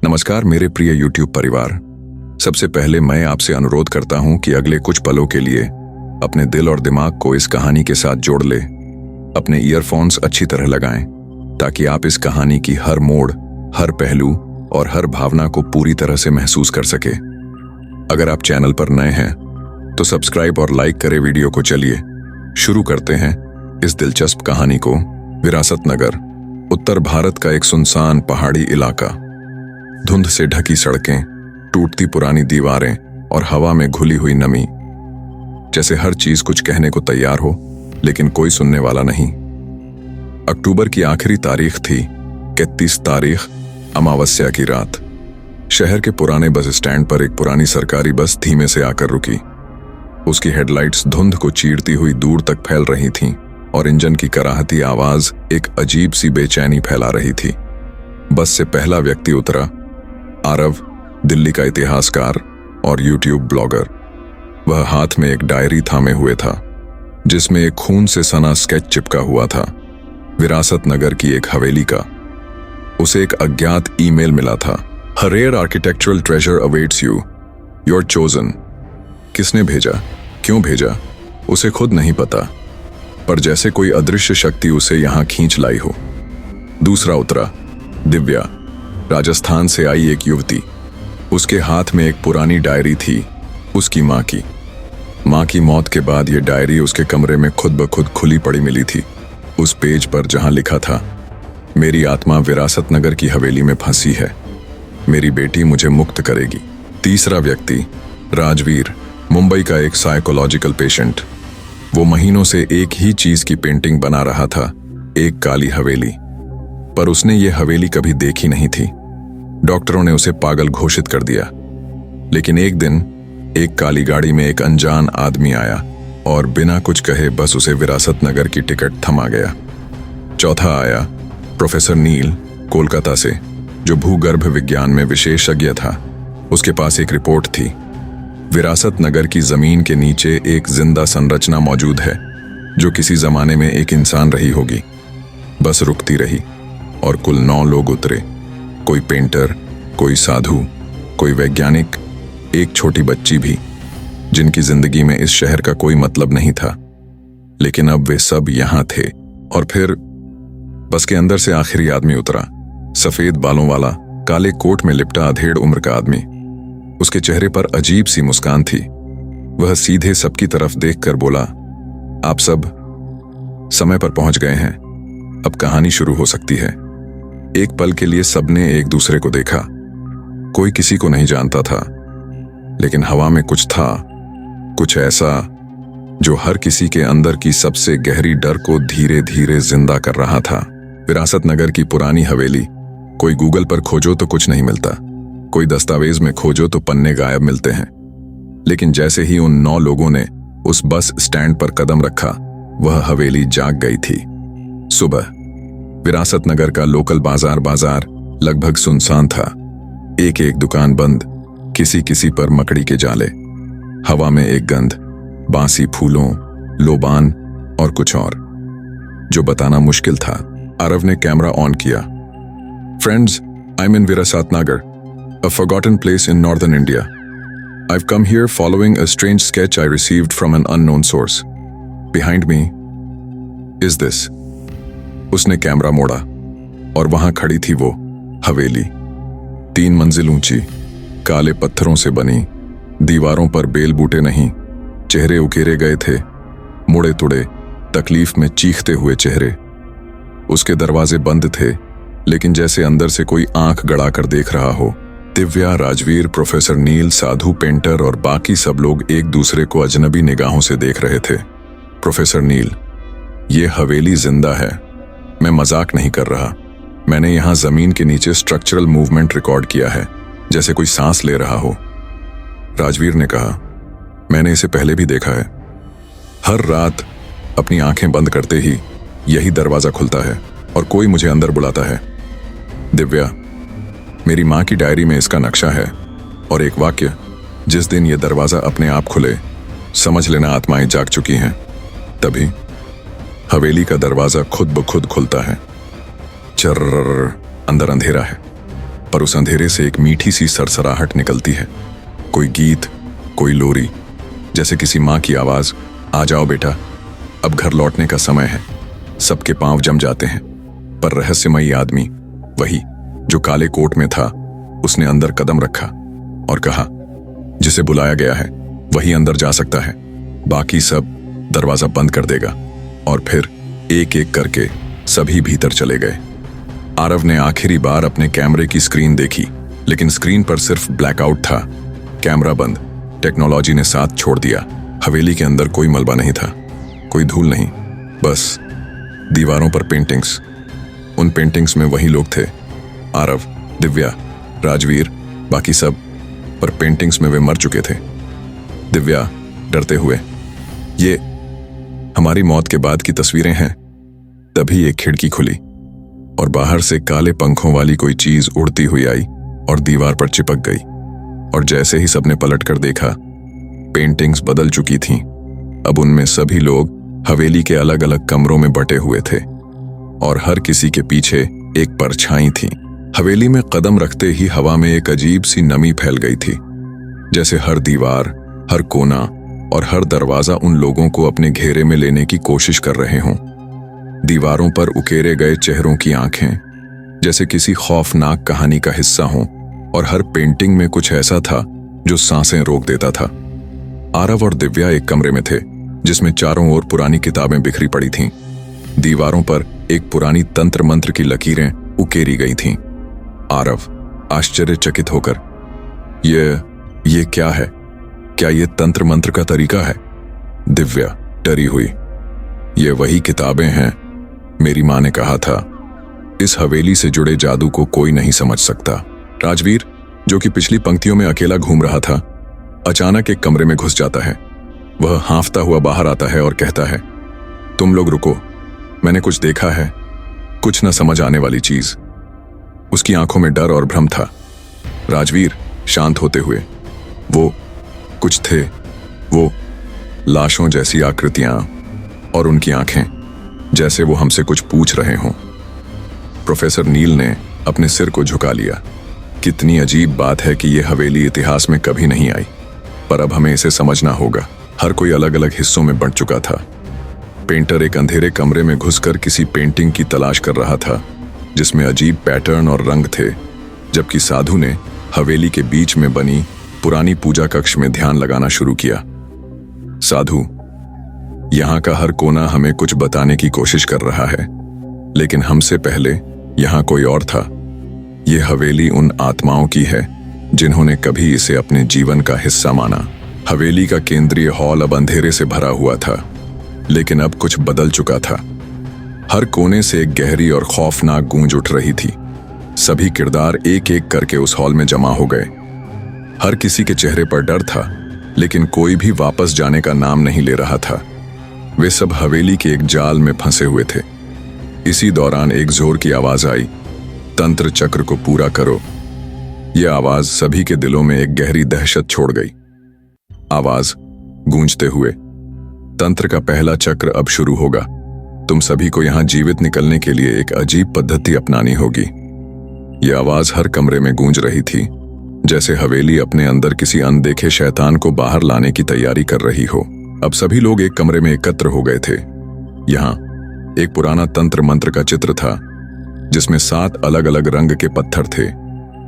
नमस्कार मेरे प्रिय YouTube परिवार। सबसे पहले मैं आपसे अनुरोध करता हूं कि अगले कुछ पलों के लिए अपने दिल और दिमाग को इस कहानी के साथ जोड़ ले। अपने ईयरफोन्स अच्छी तरह लगाएं ताकि आप इस कहानी की हर मोड़, हर पहलू और हर भावना को पूरी तरह से महसूस कर सके। अगर आप चैनल पर नए हैं तो सब्सक्राइब और लाइक करें वीडियो को। चलिए शुरू करते हैं इस दिलचस्प कहानी को। विरासत नगर, उत्तर भारत का एक सुनसान पहाड़ी इलाका। धुंध से ढकी सड़कें, टूटती पुरानी दीवारें और हवा में घुली हुई नमी। जैसे हर चीज कुछ कहने को तैयार हो, लेकिन कोई सुनने वाला नहीं। अक्टूबर की आखिरी तारीख थी, 31 तारीख, अमावस्या की रात। शहर के पुराने बस स्टैंड पर एक पुरानी सरकारी बस धीमे से आकर रुकी। उसकी हेडलाइट्स धुंध को चीरती हुई दूर तक फैल रही थीं और इंजन की कराहती आवाज एक अजीब सी बेचैनी फैला रही थी। बस से पहला व्यक्ति उतरा, आरव, दिल्ली का इतिहासकार और यूट्यूब ब्लॉगर। वह हाथ में एक डायरी थामे हुए था जिसमें एक खून से सना स्केच चिपका हुआ था, विरासत नगर की एक हवेली का। उसे एक अज्ञात ईमेल मिला था, "A rare architectural treasure awaits you. You're chosen." किसने भेजा, क्यों भेजा, उसे खुद नहीं पता, पर जैसे कोई अदृश्य शक्ति उसे यहां खींच लाई हो। दूसरा उतरा, दिव्या, राजस्थान से आई एक युवती। उसके हाथ में एक पुरानी डायरी थी, उसकी माँ की मौत के बाद ये डायरी उसके कमरे में खुद ब खुद खुली पड़ी मिली थी। उस पेज पर जहां लिखा था, "मेरी आत्मा विरासत नगर की हवेली में फंसी है, मेरी बेटी मुझे मुक्त करेगी।" तीसरा व्यक्ति, राजवीर, मुंबई का एक साइकोलॉजिकल पेशेंट। वो महीनों से एक ही चीज की पेंटिंग बना रहा था, एक काली हवेली, पर उसने ये हवेली कभी देखी नहीं थी। डॉक्टरों ने उसे पागल घोषित कर दिया। लेकिन एक दिन एक काली गाड़ी में एक अनजान आदमी आया और बिना कुछ कहे बस उसे विरासत नगर की टिकट थमा गया। चौथा आया प्रोफेसर नील, कोलकाता से, जो भूगर्भ विज्ञान में विशेषज्ञ था। उसके पास एक रिपोर्ट थी, विरासत नगर की जमीन के नीचे एक जिंदा संरचना मौजूद है जो किसी जमाने में एक इंसान रही होगी। बस रुकती रही और कुल 9 लोग उतरे। कोई पेंटर, कोई साधु, कोई वैज्ञानिक, एक छोटी बच्ची भी, जिनकी जिंदगी में इस शहर का कोई मतलब नहीं था। लेकिन अब वे सब यहां थे। और फिर बस के अंदर से आखिरी आदमी उतरा, सफेद बालों वाला, काले कोट में लिपटा अधेड़ उम्र का आदमी। उसके चेहरे पर अजीब सी मुस्कान थी। वह सीधे सबकी तरफ देखकर बोला, "आप सब समय पर पहुंच गए हैं, अब कहानी शुरू हो सकती है।" एक पल के लिए सबने एक दूसरे को देखा। कोई किसी को नहीं जानता था, लेकिन हवा में कुछ था, कुछ ऐसा जो हर किसी के अंदर की सबसे गहरी डर को धीरे धीरे जिंदा कर रहा था। विरासत नगर की पुरानी हवेली। कोई गूगल पर खोजो तो कुछ नहीं मिलता, कोई दस्तावेज में खोजो तो पन्ने गायब मिलते हैं। लेकिन जैसे ही उन 9 लोगों ने उस बस स्टैंड पर कदम रखा, वह हवेली जाग गई थी। सुबह विरासत नगर का लोकल बाजार लगभग सुनसान था। एक एक दुकान बंद, किसी पर मकड़ी के जाले। हवा में एक गंध, बासी फूलों, लोबान और कुछ और जो बताना मुश्किल था। आरव ने कैमरा ऑन किया। "Friends, I'm in Virasat Nagar, a forgotten place in northern India. I've come here following a strange sketch I received from an unknown source. Behind me is this." उसने कैमरा मोड़ा और वहां खड़ी थी वो हवेली, 3 मंजिल ऊंची, काले पत्थरों से बनी। दीवारों पर बेल बूटे नहीं, चेहरे उकेरे गए थे, मुड़े तुड़े, तकलीफ में चीखते हुए चेहरे। उसके दरवाजे बंद थे, लेकिन जैसे अंदर से कोई आंख गड़ा कर देख रहा हो। दिव्या, राजवीर, प्रोफेसर नील, साधु, पेंटर और बाकी सब लोग एक दूसरे को अजनबी निगाहों से देख रहे थे। प्रोफेसर नील, "ये हवेली जिंदा है, मैं मजाक नहीं कर रहा। मैंने यहां जमीन के नीचे स्ट्रक्चरल मूवमेंट रिकॉर्ड किया है, जैसे कोई सांस ले रहा हो।" राजवीर ने कहा, "मैंने इसे पहले भी देखा है। हर रात अपनी आंखें बंद करते ही यही दरवाजा खुलता है और कोई मुझे अंदर बुलाता है।" दिव्या, "मेरी माँ की डायरी में इसका नक्शा है और एक वाक्य, जिस दिन यह दरवाजा अपने आप खुले, समझ लेना आत्माएं जाग चुकी हैं। तभी हवेली का दरवाजा खुद ब खुद खुलता है। चर्र, अंदर अंधेरा है, पर उस अंधेरे से एक मीठी सी सरसराहट निकलती है। कोई गीत, कोई लोरी, जैसे किसी माँ की आवाज, आ जाओ बेटा, अब घर लौटने का समय है। सबके पांव जम जाते हैं, पर रहस्यमयी आदमी, वही जो काले कोट में था, उसने अंदर कदम रखा और कहा, जिसे बुलाया गया है वही अंदर जा सकता है, बाकी सब दरवाजा बंद कर देगा। और फिर एक एक करके सभी भीतर चले गए। आरव ने आखिरी बार अपने कैमरे की स्क्रीन देखी, लेकिन स्क्रीन पर सिर्फ ब्लैकआउट था, कैमरा बंद। टेक्नोलॉजी ने साथ छोड़ दिया। हवेली के अंदर कोई मलबा नहीं था, कोई धूल नहीं, बस दीवारों पर पेंटिंग्स। उन पेंटिंग्स में वही लोग थे, आरव, दिव्या, राजवीर, बाकी सब, पर पेंटिंग्स में वे मर चुके थे। दिव्या डरते हुए, ये हमारी मौत के बाद की तस्वीरें हैं। तभी एक खिड़की खुली और बाहर से काले पंखों वाली कोई चीज उड़ती हुई आई और दीवार पर चिपक गई। और जैसे ही सबने पलटकर देखा, पेंटिंग्स बदल चुकी थीं। अब उनमें सभी लोग हवेली के अलग अलग कमरों में बटे हुए थे और हर किसी के पीछे एक परछाई थी। हवेली में कदम रखते ही हवा में एक अजीब सी नमी फैल गई थी, जैसे हर दीवार, हर कोना और हर दरवाजा उन लोगों को अपने घेरे में लेने की कोशिश कर रहे हों। दीवारों पर उकेरे गए चेहरों की आंखें जैसे किसी खौफनाक कहानी का हिस्सा हों, और हर पेंटिंग में कुछ ऐसा था जो सांसें रोक देता था। आरव और दिव्या एक कमरे में थे जिसमें चारों ओर पुरानी किताबें बिखरी पड़ी थीं। दीवारों पर एक पुरानी तंत्र मंत्र की लकीरें उकेरी गई थीं। आरव आश्चर्यचकित होकर, ये क्या है? क्या ये तंत्र मंत्र का तरीका है? दिव्या डरी हुई, ये वही किताबें हैं, मेरी माँ ने कहा था, इस हवेली से जुड़े जादू को कोई नहीं समझ सकता। राजवीर, जो कि पिछली पंक्तियों में अकेला घूम रहा था, अचानक एक कमरे में घुस जाता है। वह हांफता हुआ बाहर आता है और कहता है, तुम लोग रुको, मैंने कुछ देखा है, कुछ न समझ आने वाली चीज। उसकी आंखों में डर और भ्रम था। राजवीर शांत होते हुए, वो कुछ थे, वो लाशों जैसी आकृतियां और उनकी आंखें, जैसे वो हमसे कुछ पूछ रहे हों। प्रोफेसर नील ने अपने सिर को झुका लिया। कितनी अजीब बात है कि यह हवेली इतिहास में कभी नहीं आई, पर अब हमें इसे समझना होगा। हर कोई अलग अलग हिस्सों में बंट चुका था। पेंटर एक अंधेरे कमरे में घुसकर किसी पेंटिंग की तलाश कर रहा था जिसमें अजीब पैटर्न और रंग थे, जबकि साधु ने हवेली के बीच में बनी पुरानी पूजा कक्ष में ध्यान लगाना शुरू किया। साधु, यहाँ का हर कोना हमें कुछ बताने की कोशिश कर रहा है, लेकिन हमसे पहले यहाँ कोई और था। ये हवेली उन आत्माओं की है जिन्होंने कभी इसे अपने जीवन का हिस्सा माना। हवेली का केंद्रीय हॉल अब अंधेरे से भरा हुआ था, लेकिन अब कुछ बदल चुका था। हर कोने से एक गहरी और खौफनाक गूंज उठ रही थी। सभी किरदार एक एक करके उस हॉल में जमा हो गए। हर किसी के चेहरे पर डर था, लेकिन कोई भी वापस जाने का नाम नहीं ले रहा था। वे सब हवेली के एक जाल में फंसे हुए थे। इसी दौरान एक जोर की आवाज आई, तंत्र चक्र को पूरा करो। यह आवाज सभी के दिलों में एक गहरी दहशत छोड़ गई। आवाज गूंजते हुए, तंत्र का पहला चक्र अब शुरू होगा। तुम सभी को यहां जीवित निकलने के लिए एक अजीब पद्धति अपनानी होगी। यह आवाज हर कमरे में गूंज रही थी, जैसे हवेली अपने अंदर किसी अनदेखे शैतान को बाहर लाने की तैयारी कर रही हो। अब सभी लोग एक कमरे में एकत्र हो गए थे। यहाँ एक पुराना तंत्र मंत्र का चित्र था, जिसमें 7 अलग अलग रंग के पत्थर थे।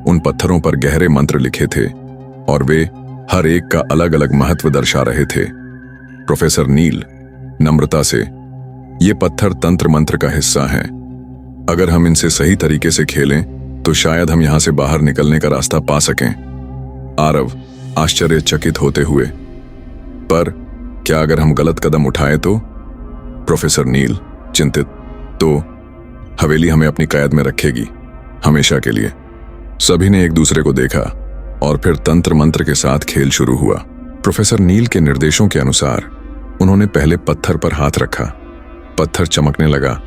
उन पत्थरों पर गहरे मंत्र लिखे थे और वे हर एक का अलग अलग महत्व दर्शा रहे थे। प्रोफेसर नील नम्रता से, ये पत्थर तंत्र मंत्र का हिस्सा हैं। अगर हम इनसे सही तरीके से खेलें तो शायद हम यहां से बाहर निकलने का रास्ता पा सकें। आरव आश्चर्यचकित होते हुए, पर क्या अगर हम गलत कदम उठाएं तो? प्रोफेसर नील चिंतित, तो हवेली हमें अपनी कैद में रखेगी हमेशा के लिए। सभी ने एक दूसरे को देखा और फिर तंत्र मंत्र के साथ खेल शुरू हुआ। प्रोफेसर नील के निर्देशों के अनुसार उन्होंने पहले पत्थर पर हाथ रखा। पत्थर चमकने लगा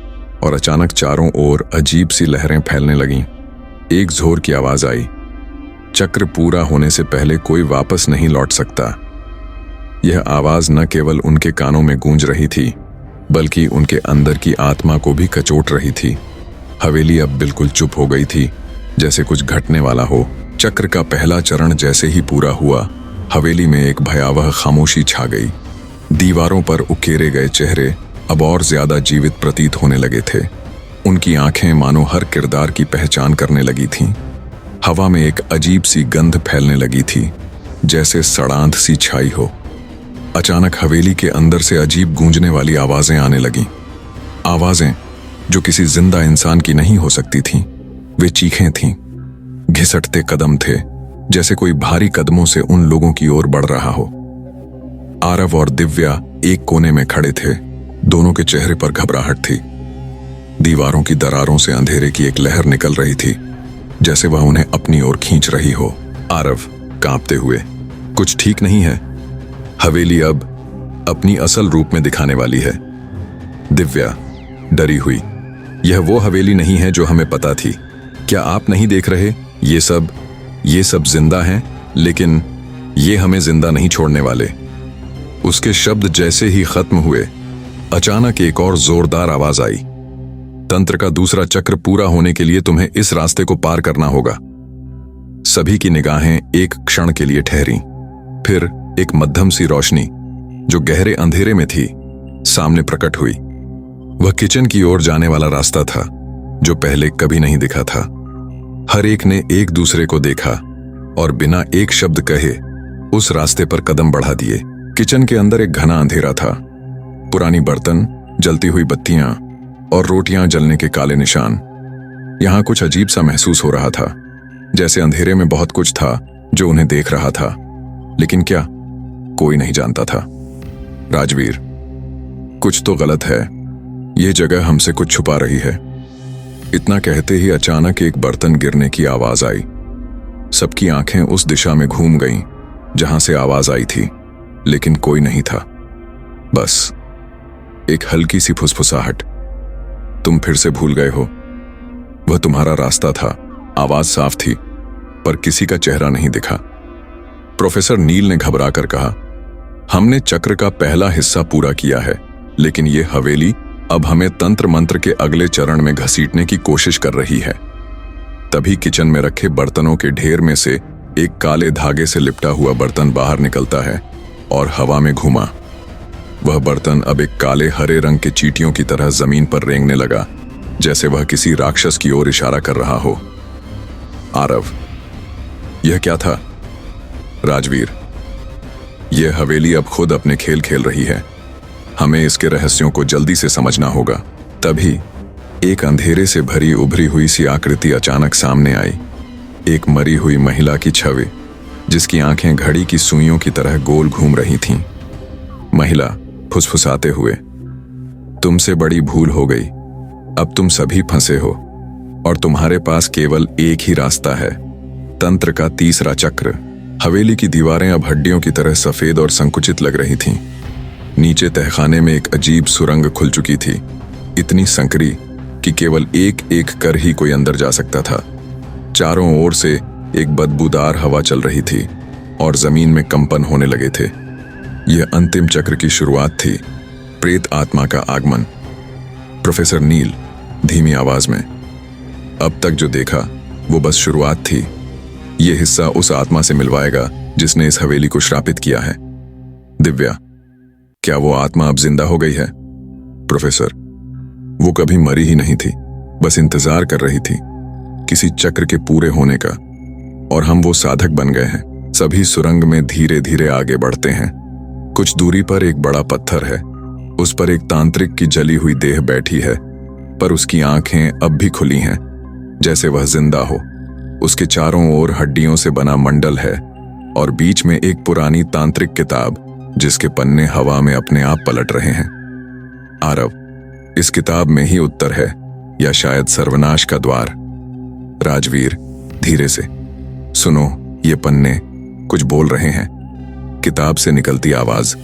और अचानक चारों ओर अजीब सी लहरें फैलने लगीं। एक जोर की आवाज आई, चक्र पूरा होने से पहले कोई वापस नहीं लौट सकता। यह आवाज न केवल उनके कानों में गूंज रही थी, बल्कि उनके अंदर की आत्मा को भी कचोट रही थी। हवेली अब बिल्कुल चुप हो गई थी, जैसे कुछ घटने वाला हो। चक्र का पहला चरण जैसे ही पूरा हुआ, हवेली में एक भयावह खामोशी छा गई। दीवारों पर उकेरे गए चेहरे अब और ज्यादा जीवित प्रतीत होने लगे थे। उनकी आंखें मानो हर किरदार की पहचान करने लगी थीं। हवा में एक अजीब सी गंध फैलने लगी थी, जैसे सड़ांध सी छाई हो। अचानक हवेली के अंदर से अजीब गूंजने वाली आवाजें आने लगीं। आवाजें जो किसी जिंदा इंसान की नहीं हो सकती थीं। वे चीखें थीं, घिसटते कदम थे, जैसे कोई भारी कदमों से उन लोगों की ओर बढ़ रहा हो। आरव और दिव्या एक कोने में खड़े थे। दोनों के चेहरे पर घबराहट थी। दीवारों की दरारों से अंधेरे की एक लहर निकल रही थी, जैसे वह उन्हें अपनी ओर खींच रही हो। आरव कांपते हुए, कुछ ठीक नहीं है, हवेली अब अपनी असल रूप में दिखाने वाली है। दिव्या डरी हुई, यह वो हवेली नहीं है जो हमें पता थी। क्या आप नहीं देख रहे, ये सब जिंदा हैं, लेकिन ये हमें जिंदा नहीं छोड़ने वाले। उसके शब्द जैसे ही खत्म हुए, अचानक एक और जोरदार आवाज आई, तंत्र का दूसरा चक्र पूरा होने के लिए तुम्हें इस रास्ते को पार करना होगा। सभी की निगाहें एक क्षण के लिए ठहरी। फिर एक मध्यम सी रोशनी जो गहरे अंधेरे में थी, सामने प्रकट हुई। वह किचन की ओर जाने वाला रास्ता था, जो पहले कभी नहीं दिखा था। हर एक ने एक दूसरे को देखा और बिना एक शब्द कहे उस रास्ते पर कदम बढ़ा दिए। किचन के अंदर एक घना अंधेरा था। पुरानी बर्तन, जलती हुई बत्तियां और रोटियां जलने के काले निशान। यहां कुछ अजीब सा महसूस हो रहा था, जैसे अंधेरे में बहुत कुछ था जो उन्हें देख रहा था, लेकिन क्या, कोई नहीं जानता था। राजवीर, कुछ तो गलत है, ये जगह हमसे कुछ छुपा रही है। इतना कहते ही अचानक एक बर्तन गिरने की आवाज आई। सबकी आंखें उस दिशा में घूम गईं जहां से आवाज आई थी, लेकिन कोई नहीं था। बस एक हल्की सी फुसफुसाहट। तुम फिर से भूल गए हो, वह तुम्हारा रास्ता था। आवाज साफ थी, पर किसी का चेहरा नहीं दिखा। प्रोफेसर नील ने घबराकर कहा, हमने चक्र का पहला हिस्सा पूरा किया है, लेकिन ये हवेली अब हमें तंत्र मंत्र के अगले चरण में घसीटने की कोशिश कर रही है। तभी किचन में रखे बर्तनों के ढेर में से एक काले धागे से लिपटा हुआ बर्तन बाहर निकलता है और हवा में घूमा। वह बर्तन अब एक काले हरे रंग के चींटियों की तरह जमीन पर रेंगने लगा, जैसे वह किसी राक्षस की ओर इशारा कर रहा हो। आरव, यह क्या था? राजवीर, यह हवेली अब खुद अपने खेल खेल रही है। हमें इसके रहस्यों को जल्दी से समझना होगा। तभी एक अंधेरे से भरी उभरी हुई सी आकृति अचानक सामने आई। एक मरी हुई महिला की छवि, जिसकी आंखें घड़ी की सुइयों की तरह गोल घूम रही थीं। महिला फुसफुसाते हुए, तुमसे बड़ी भूल हो गई, अब तुम सभी फंसे हो और तुम्हारे पास केवल एक ही रास्ता है, तंत्र का तीसरा चक्र। हवेली की दीवारें अब हड्डियों की तरह सफेद और संकुचित लग रही थीं। नीचे तहखाने में एक अजीब सुरंग खुल चुकी थी, इतनी संकरी कि केवल एक एक कर ही कोई अंदर जा सकता था। चारों ओर से एक बदबूदार हवा चल रही थी और जमीन में कंपन होने लगे थे। यह अंतिम चक्र की शुरुआत थी, प्रेत आत्मा का आगमन। प्रोफेसर नील धीमी आवाज में, अब तक जो देखा वो बस शुरुआत थी। यह हिस्सा उस आत्मा से मिलवाएगा जिसने इस हवेली को श्रापित किया है। दिव्या, क्या वो आत्मा अब जिंदा हो गई है? प्रोफेसर, वो कभी मरी ही नहीं थी, बस इंतजार कर रही थी किसी चक्र के पूरे होने का, और हम वो साधक बन गए हैं। सभी सुरंग में धीरे धीरे आगे बढ़ते हैं। कुछ दूरी पर एक बड़ा पत्थर है, उस पर एक तांत्रिक की जली हुई देह बैठी है, पर उसकी आंखें अब भी खुली हैं, जैसे वह जिंदा हो। उसके चारों ओर हड्डियों से बना मंडल है और बीच में एक पुरानी तांत्रिक किताब, जिसके पन्ने हवा में अपने आप पलट रहे हैं। आरव, इस किताब में ही उत्तर है, या शायद सर्वनाश का द्वार। राजवीर धीरे से, सुनो, ये पन्ने कुछ बोल रहे हैं। किताब से निकलती आवाज,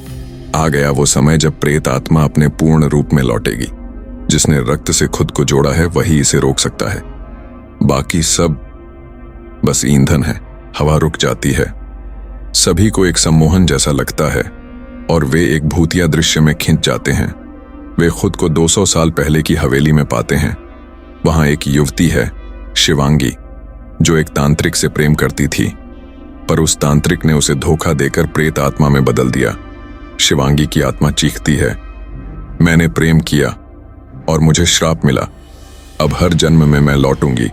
आ गया वो समय जब प्रेत आत्मा अपने पूर्ण रूप में लौटेगी। जिसने रक्त से खुद को जोड़ा है वही इसे रोक सकता है, बाकी सब बस ईंधन है। हवा रुक जाती है, सभी को एक सम्मोहन जैसा लगता है और वे एक भूतिया दृश्य में खिंच जाते हैं। वे खुद को 200 साल पहले की हवेली में पाते हैं। वहां एक युवती है, शिवांगी, जो एक तांत्रिक से प्रेम करती थी, पर उस तांत्रिक ने उसे धोखा देकर प्रेत आत्मा में बदल दिया। शिवांगी की आत्मा चीखती है, मैंने प्रेम किया और मुझे श्राप मिला। अब हर जन्म में मैं लौटूंगी।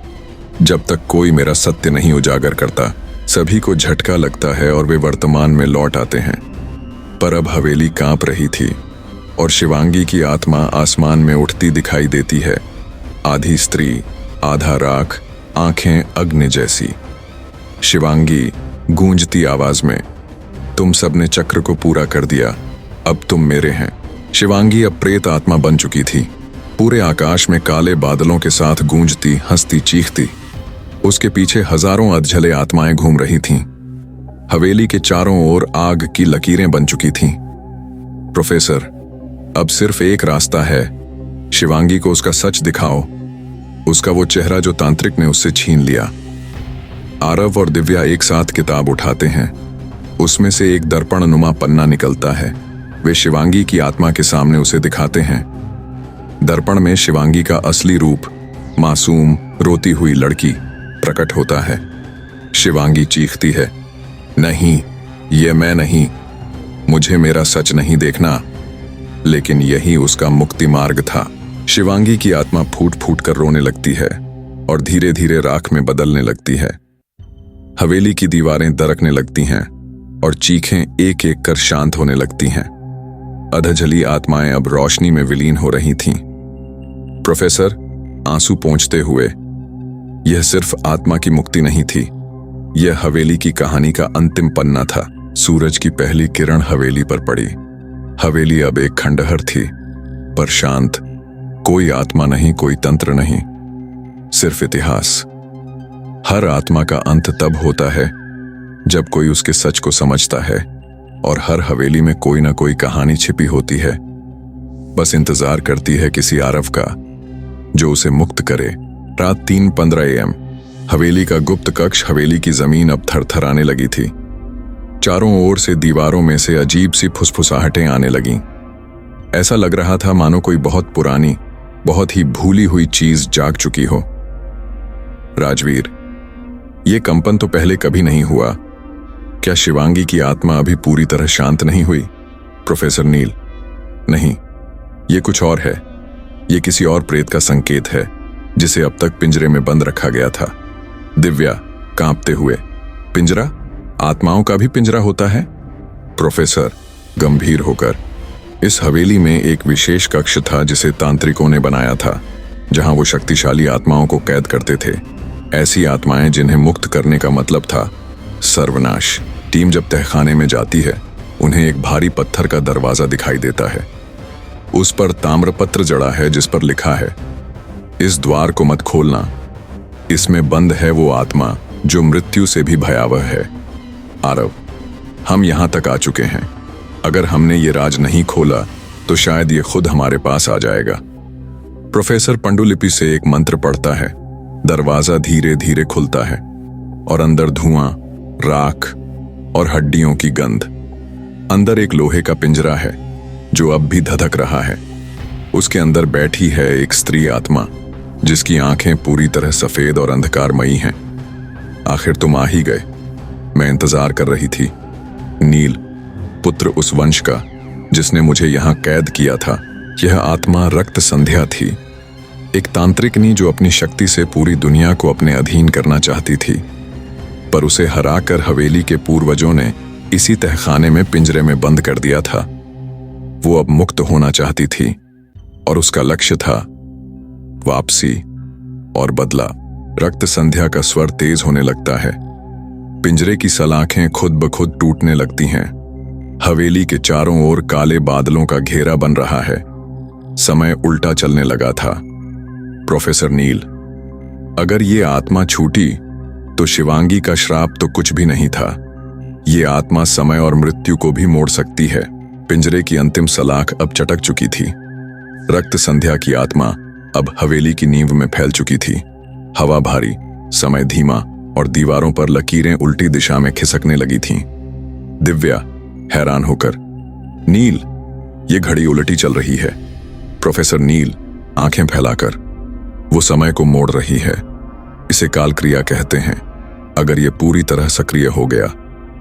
जब तक कोई मेरा सत्य नहीं उजागर करता, सभी को झटका लगता है और वे वर्तमान में लौट आते हैं। पर अब हवेली कांप रही थी और शिवांगी की आत्मा आसमान में उठती दिखाई देती है, आधी स्त्री आधा राख, आंखें अग्नि जैसी। शिवांगी गूंजती आवाज में, तुम सबने चक्र को पूरा कर दिया, अब तुम मेरे हैं। शिवांगी अब प्रेत आत्मा बन चुकी थी। पूरे आकाश में काले बादलों के साथ गूंजती हंसती चीखती। उसके पीछे हजारों अधजले आत्माएं घूम रही थीं। हवेली के चारों ओर आग की लकीरें बन चुकी थीं। प्रोफेसर, अब सिर्फ एक रास्ता है, शिवांगी को उसका सच दिखाओ, उसका वो चेहरा जो तांत्रिक ने उससे छीन लिया। आरव और दिव्या एक साथ किताब उठाते हैं। उसमें से एक दर्पण नुमा पन्ना निकलता है। वे शिवांगी की आत्मा के सामने उसे दिखाते हैं। दर्पण में शिवांगी का असली रूप, मासूम रोती हुई लड़की, प्रकट होता है। शिवांगी चीखती है, नहीं, ये मैं नहीं, मुझे मेरा सच नहीं देखना। लेकिन यही उसका मुक्ति मार्ग था। शिवांगी की आत्मा फूट फूट कर रोने लगती है और धीरे धीरे राख में बदलने लगती है। हवेली की दीवारें दरकने लगती हैं और चीखें एक एक कर शांत होने लगती हैं। अधजली आत्माएं अब रोशनी में विलीन हो रही थीं। प्रोफेसर आंसू पोंछते हुए, यह सिर्फ आत्मा की मुक्ति नहीं थी, यह हवेली की कहानी का अंतिम पन्ना था। सूरज की पहली किरण हवेली पर पड़ी। हवेली अब एक खंडहर थी, पर शांत। कोई आत्मा नहीं, कोई तंत्र नहीं, सिर्फ इतिहास। हर आत्मा का अंत तब होता है जब कोई उसके सच को समझता है, और हर हवेली में कोई ना कोई कहानी छिपी होती है, बस इंतजार करती है किसी आरव का जो उसे मुक्त करे। रात 3:15 AM। हवेली का गुप्त कक्ष। हवेली की जमीन अब थरथराने लगी थी। चारों ओर से दीवारों में से अजीब सी फुसफुसाहटें आने लगीं। ऐसा लग रहा था मानो कोई बहुत पुरानी, बहुत ही भूली हुई चीज जाग चुकी हो। राजवीर, ये कंपन तो पहले कभी नहीं हुआ। क्या शिवांगी की आत्मा अभी पूरी तरह शांत नहीं हुई? प्रोफेसर नील, नहीं, ये कुछ और है। ये किसी और प्रेत का संकेत है जिसे अब तक पिंजरे में बंद रखा गया था। दिव्या कांपते हुए, पिंजरा? आत्माओं का भी पिंजरा होता है? प्रोफेसर गंभीर होकर, इस हवेली में एक विशेष कक्ष था जिसे तांत्रिकों ने बनाया था, जहां वो शक्तिशाली आत्माओं को कैद करते थे। ऐसी आत्माएं जिन्हें मुक्त करने का मतलब था सर्वनाश। टीम जब तहखाने में जाती है, उन्हें एक भारी पत्थर का दरवाजा दिखाई देता है। उस पर ताम्रपत्र जड़ा है जिस पर लिखा है, इस द्वार को मत खोलना, इसमें बंद है वो आत्मा जो मृत्यु से भी भयावह है। आरव, हम यहां तक आ चुके हैं। अगर हमने ये राज नहीं खोला तो शायद ये खुद हमारे पास आ जाएगा। प्रोफेसर पंडुलिपि से एक मंत्र पढ़ता है। दरवाजा धीरे धीरे खुलता है और अंदर धुआं, राख और हड्डियों की गंध। अंदर एक लोहे का पिंजरा है जो अब भी धधक रहा है। उसके अंदर बैठी है एक स्त्री आत्मा जिसकी आंखें पूरी तरह सफेद और अंधकारमयी हैं। आखिर तुम आ ही गए, मैं इंतजार कर रही थी। नील, पुत्र उस वंश का जिसने मुझे यहां कैद किया था। यह आत्मा रक्त संध्या थी, एक तांत्रिकनी जो अपनी शक्ति से पूरी दुनिया को अपने अधीन करना चाहती थी, पर उसे हराकर हवेली के पूर्वजों ने इसी तहखाने में पिंजरे में बंद कर दिया था। वो अब मुक्त होना चाहती थी और उसका लक्ष्य था वापसी और बदला। रक्त संध्या का स्वर तेज होने लगता है। पिंजरे की सलाखें खुद ब खुद टूटने लगती हैं। हवेली के चारों ओर काले बादलों का घेरा बन रहा है। समय उल्टा चलने लगा था। प्रोफेसर नील, अगर ये आत्मा छूटी तो शिवांगी का श्राप तो कुछ भी नहीं था। ये आत्मा समय और मृत्यु को भी मोड़ सकती है। पिंजरे की अंतिम सलाख अब चटक चुकी थी। रक्त संध्या की आत्मा अब हवेली की नींव में फैल चुकी थी। हवा भारी, समय धीमा और दीवारों पर लकीरें उल्टी दिशा में खिसकने लगी थीं। दिव्या हैरान होकर, नील, ये घड़ी उल्टी चल रही है। प्रोफेसर नील आंखें फैलाकर, वो समय को मोड़ रही है। इसे काल क्रिया कहते हैं। अगर ये पूरी तरह सक्रिय हो गया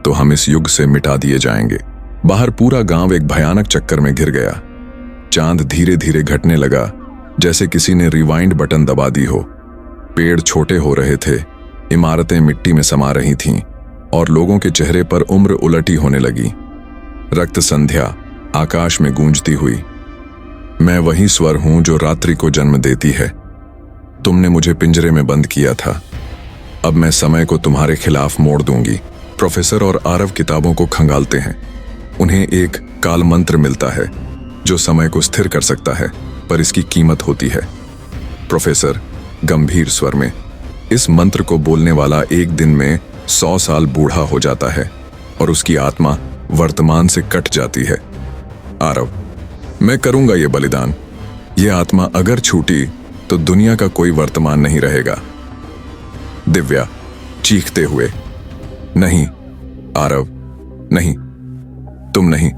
तो हम इस युग से मिटा दिए जाएंगे। बाहर पूरा गांव एक भयानक चक्कर में घिर गया। चांद धीरे धीरे घटने लगा, जैसे किसी ने रिवाइंड बटन दबा दी हो। पेड़ छोटे हो रहे थे, इमारतें मिट्टी में समा रही थीं और लोगों के चेहरे पर उम्र उलटी होने लगी। रक्त संध्या आकाश में गूंजती हुई। मैं वही स्वर हूं जो रात्रि को जन्म देती है। तुमने मुझे पिंजरे में बंद किया था, अब मैं समय को तुम्हारे खिलाफ मोड़ दूंगी। प्रोफेसर और आरव किताबों को खंगालते हैं। उन्हें एक काल मंत्र मिलता है जो समय को स्थिर कर सकता है, पर इसकी कीमत होती है। प्रोफेसर गंभीर स्वर में, इस मंत्र को बोलने वाला एक दिन में 100 साल बूढ़ा हो जाता है और उसकी आत्मा वर्तमान से कट जाती है। आरव, मैं करूंगा ये बलिदान। ये आत्मा अगर छूटी तो दुनिया का कोई वर्तमान नहीं रहेगा। दिव्या चीखते हुए, नहीं आरव, नहीं, तुम नहीं।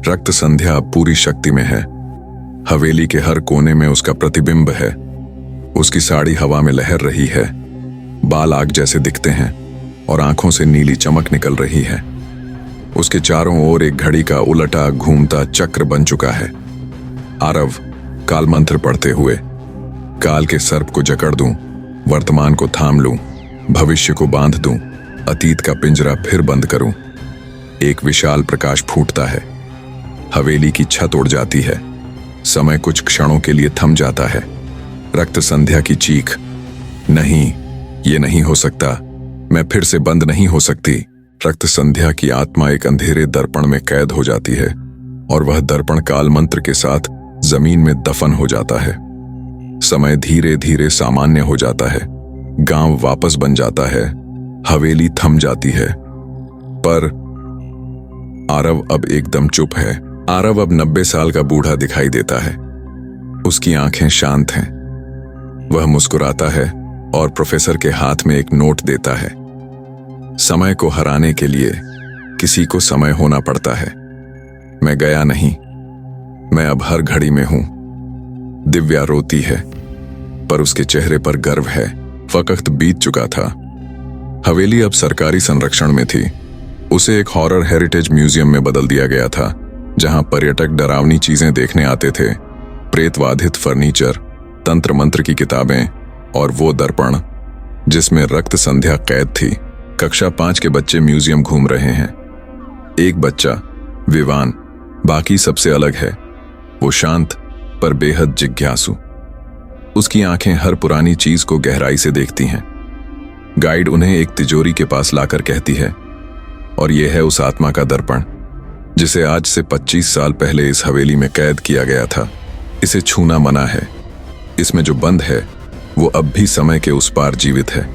रक्त संध्या अब पूरी शक्ति में है। हवेली के हर कोने में उसका प्रतिबिंब है। उसकी साड़ी हवा में लहर रही है, बाल आग जैसे दिखते हैं और आंखों से नीली चमक निकल रही है। उसके चारों ओर एक घड़ी का उलटा घूमता चक्र बन चुका है। आरव काल मंत्र पढ़ते हुए, काल के सर्प को जकड़ दूं, वर्तमान को थाम लूं, भविष्य को बांध दूं, अतीत का पिंजरा फिर बंद करूं। एक विशाल प्रकाश फूटता है, हवेली की छत उड़ जाती है, समय कुछ क्षणों के लिए थम जाता है। रक्त संध्या की चीख, नहीं, ये नहीं हो सकता, मैं फिर से बंद नहीं हो सकती। रक्त संध्या की आत्मा एक अंधेरे दर्पण में कैद हो जाती है और वह दर्पण काल मंत्र के साथ जमीन में दफन हो जाता है। समय धीरे धीरे सामान्य हो जाता है, गांव वापस बन जाता है, हवेली थम जाती है। पर आरव अब एकदम चुप है। आरव अब 90 साल का बूढ़ा दिखाई देता है। उसकी आंखें शांत हैं। वह मुस्कुराता है और प्रोफेसर के हाथ में एक नोट देता है। समय को हराने के लिए किसी को समय होना पड़ता है। मैं गया नहीं, मैं अब हर घड़ी में हूं। दिव्या रोती है, पर उसके चेहरे पर गर्व है। वक्त बीत चुका था। हवेली अब सरकारी संरक्षण में थी। उसे एक हॉरर हेरिटेज म्यूजियम में बदल दिया गया था, जहां पर्यटक डरावनी चीजें देखने आते थे। प्रेतवाधित फर्नीचर, तंत्र मंत्र की किताबें और वो दर्पण जिसमें रक्त संध्या कैद थी। कक्षा 5 के बच्चे म्यूजियम घूम रहे हैं। एक बच्चा, विवान, बाकी सबसे अलग है। वो शांत पर बेहद जिज्ञासु। उसकी आंखें हर पुरानी चीज को गहराई से देखती हैं। गाइड उन्हें एक तिजोरी के पास लाकर कहती है, और यह है उस आत्मा का दर्पण जिसे आज से 25 साल पहले इस हवेली में कैद किया गया था। इसे छूना मना है। इसमें जो बंद है वो अब भी समय के उस पार जीवित है।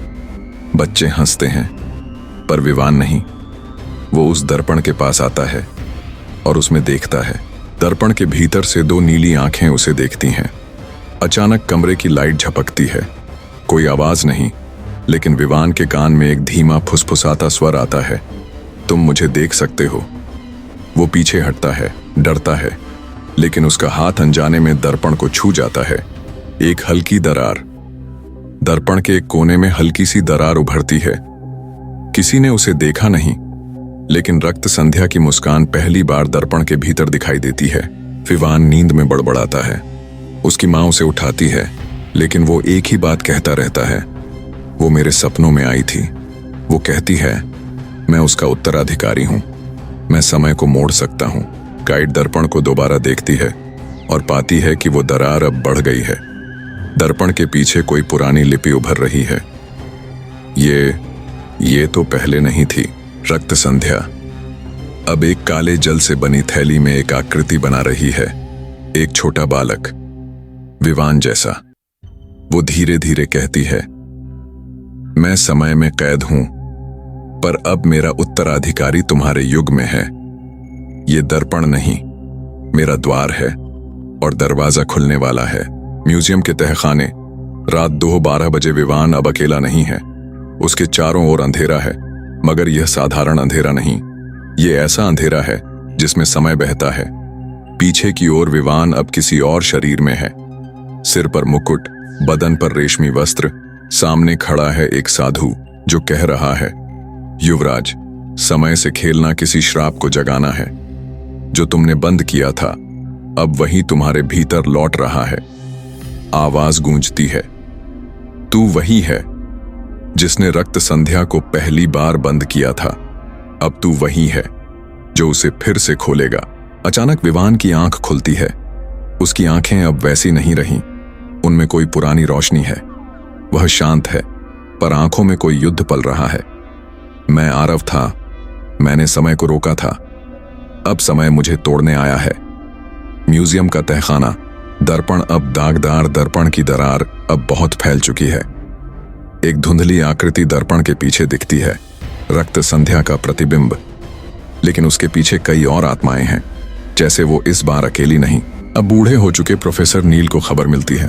बच्चे हंसते हैं, पर विवान नहीं। वो उस दर्पण के पास आता है और उसमें देखता है। दर्पण के भीतर से 2 नीली आंखें उसे देखती हैं। अचानक कमरे की लाइट झपकती है। कोई आवाज नहीं, लेकिन विवान के कान में एक धीमा फुसफुसाता स्वर आता है, तुम मुझे देख सकते हो। वो पीछे हटता है, डरता है, लेकिन उसका हाथ अनजाने में दर्पण को छू जाता है। एक हल्की दरार, दर्पण के एक कोने में हल्की सी दरार उभरती है। किसी ने उसे देखा नहीं, लेकिन रक्त संध्या की मुस्कान पहली बार दर्पण के भीतर दिखाई देती है। विवान नींद में बड़बड़ाता है। उसकी मां उसे उठाती है, लेकिन वो एक ही बात कहता रहता है, वो मेरे सपनों में आई थी। वो कहती है, मैं उसका उत्तराधिकारी हूं, मैं समय को मोड़ सकता हूं। गाइड दर्पण को दोबारा देखती है और पाती है कि वो दरार अब बढ़ गई है। दर्पण के पीछे कोई पुरानी लिपि उभर रही है। ये तो पहले नहीं थी। रक्त संध्या अब एक काले जल से बनी थैली में एक आकृति बना रही है, एक छोटा बालक, विवान जैसा। वो धीरे धीरे कहती है, मैं समय में कैद हूं, पर अब मेरा उत्तराधिकारी तुम्हारे युग में है। ये दर्पण नहीं, मेरा द्वार है और दरवाजा खुलने वाला है। म्यूजियम के तहखाने। रात 2:12 बजे विवान अब अकेला नहीं है। उसके चारों ओर अंधेरा है, मगर यह साधारण अंधेरा नहीं। ये ऐसा अंधेरा है जिसमें समय बहता है। पीछे की ओर विवान अब किसी और शरीर में है। सिर पर मुकुट, बदन पर रेशमी वस्त्र, सामने खड़ा है एक साधु जो कह रहा है, युवराज, समय से खेलना किसी श्राप को जगाना है। जो तुमने बंद किया था अब वही तुम्हारे भीतर लौट रहा है। आवाज गूंजती है, तू वही है जिसने रक्त संध्या को पहली बार बंद किया था। अब तू वही है जो उसे फिर से खोलेगा। अचानक विवान की आंख खुलती है। उसकी आंखें अब वैसी नहीं रहीं। उनमें कोई पुरानी रोशनी है। वह शांत है, पर आंखों में कोई युद्ध पल रहा है। मैं आरव था, मैंने समय को रोका था। अब समय मुझे तोड़ने आया है। म्यूजियम का तहखाना, दर्पण अब दागदार, दर्पण की दरार अब बहुत फैल चुकी है। एक धुंधली आकृति दर्पण के पीछे दिखती है, रक्त संध्या का प्रतिबिंब। लेकिन उसके पीछे कई और आत्माएं हैं, जैसे वो इस बार अकेली नहीं। अब बूढ़े हो चुके प्रोफेसर नील को खबर मिलती है।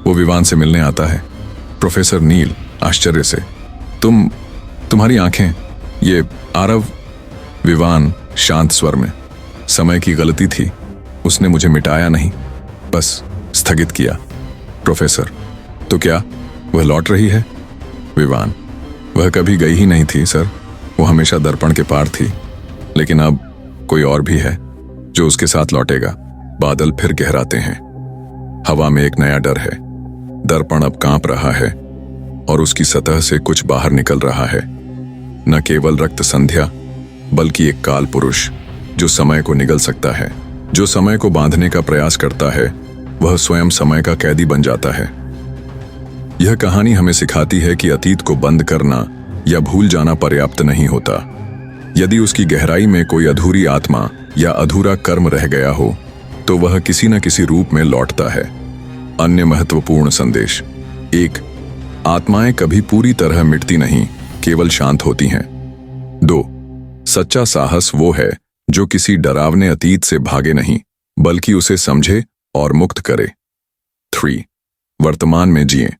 वो विवान से मिलने आता है। प्रोफेसर नील आश्चर्य से, तुम्हारी आंखें, ये आरव। विवान शांत स्वर में, समय की गलती थी, उसने मुझे मिटाया नहीं, बस स्थगित किया। प्रोफेसर, तो क्या वह लौट रही है? विवान, वह कभी गई ही नहीं थी सर, वो हमेशा दर्पण के पार थी। लेकिन अब कोई और भी है जो उसके साथ लौटेगा। बादल फिर गहराते हैं। हवा में एक नया डर है। दर्पण अब कांप रहा है और उसकी सतह से कुछ बाहर निकल रहा है। न केवल रक्त संध्या, बल्कि एक काल पुरुष जो समय को निगल सकता है। जो समय को बांधने का प्रयास करता है वह स्वयं समय का कैदी बन जाता है। यह कहानी हमें सिखाती है कि अतीत को बंद करना या भूल जाना पर्याप्त नहीं होता। यदि उसकी गहराई में कोई अधूरी आत्मा या अधूरा कर्म रह गया हो तो वह किसी न किसी रूप में लौटता है। अन्य महत्वपूर्ण संदेश: 1. आत्माएं कभी पूरी तरह मिटती नहीं, केवल शांत होती हैं। 2. सच्चा साहस वो है जो किसी डरावने अतीत से भागे नहीं, बल्कि उसे समझे और मुक्त करे। 3. वर्तमान में जिएं,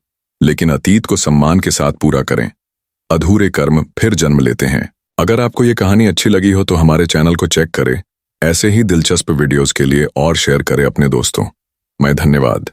लेकिन अतीत को सम्मान के साथ पूरा करें। अधूरे कर्म फिर जन्म लेते हैं। अगर आपको ये कहानी अच्छी लगी हो तो हमारे चैनल को चेक करें। ऐसे ही दिलचस्प वीडियोस के लिए और शेयर करें अपने दोस्तों। मैं धन्यवाद।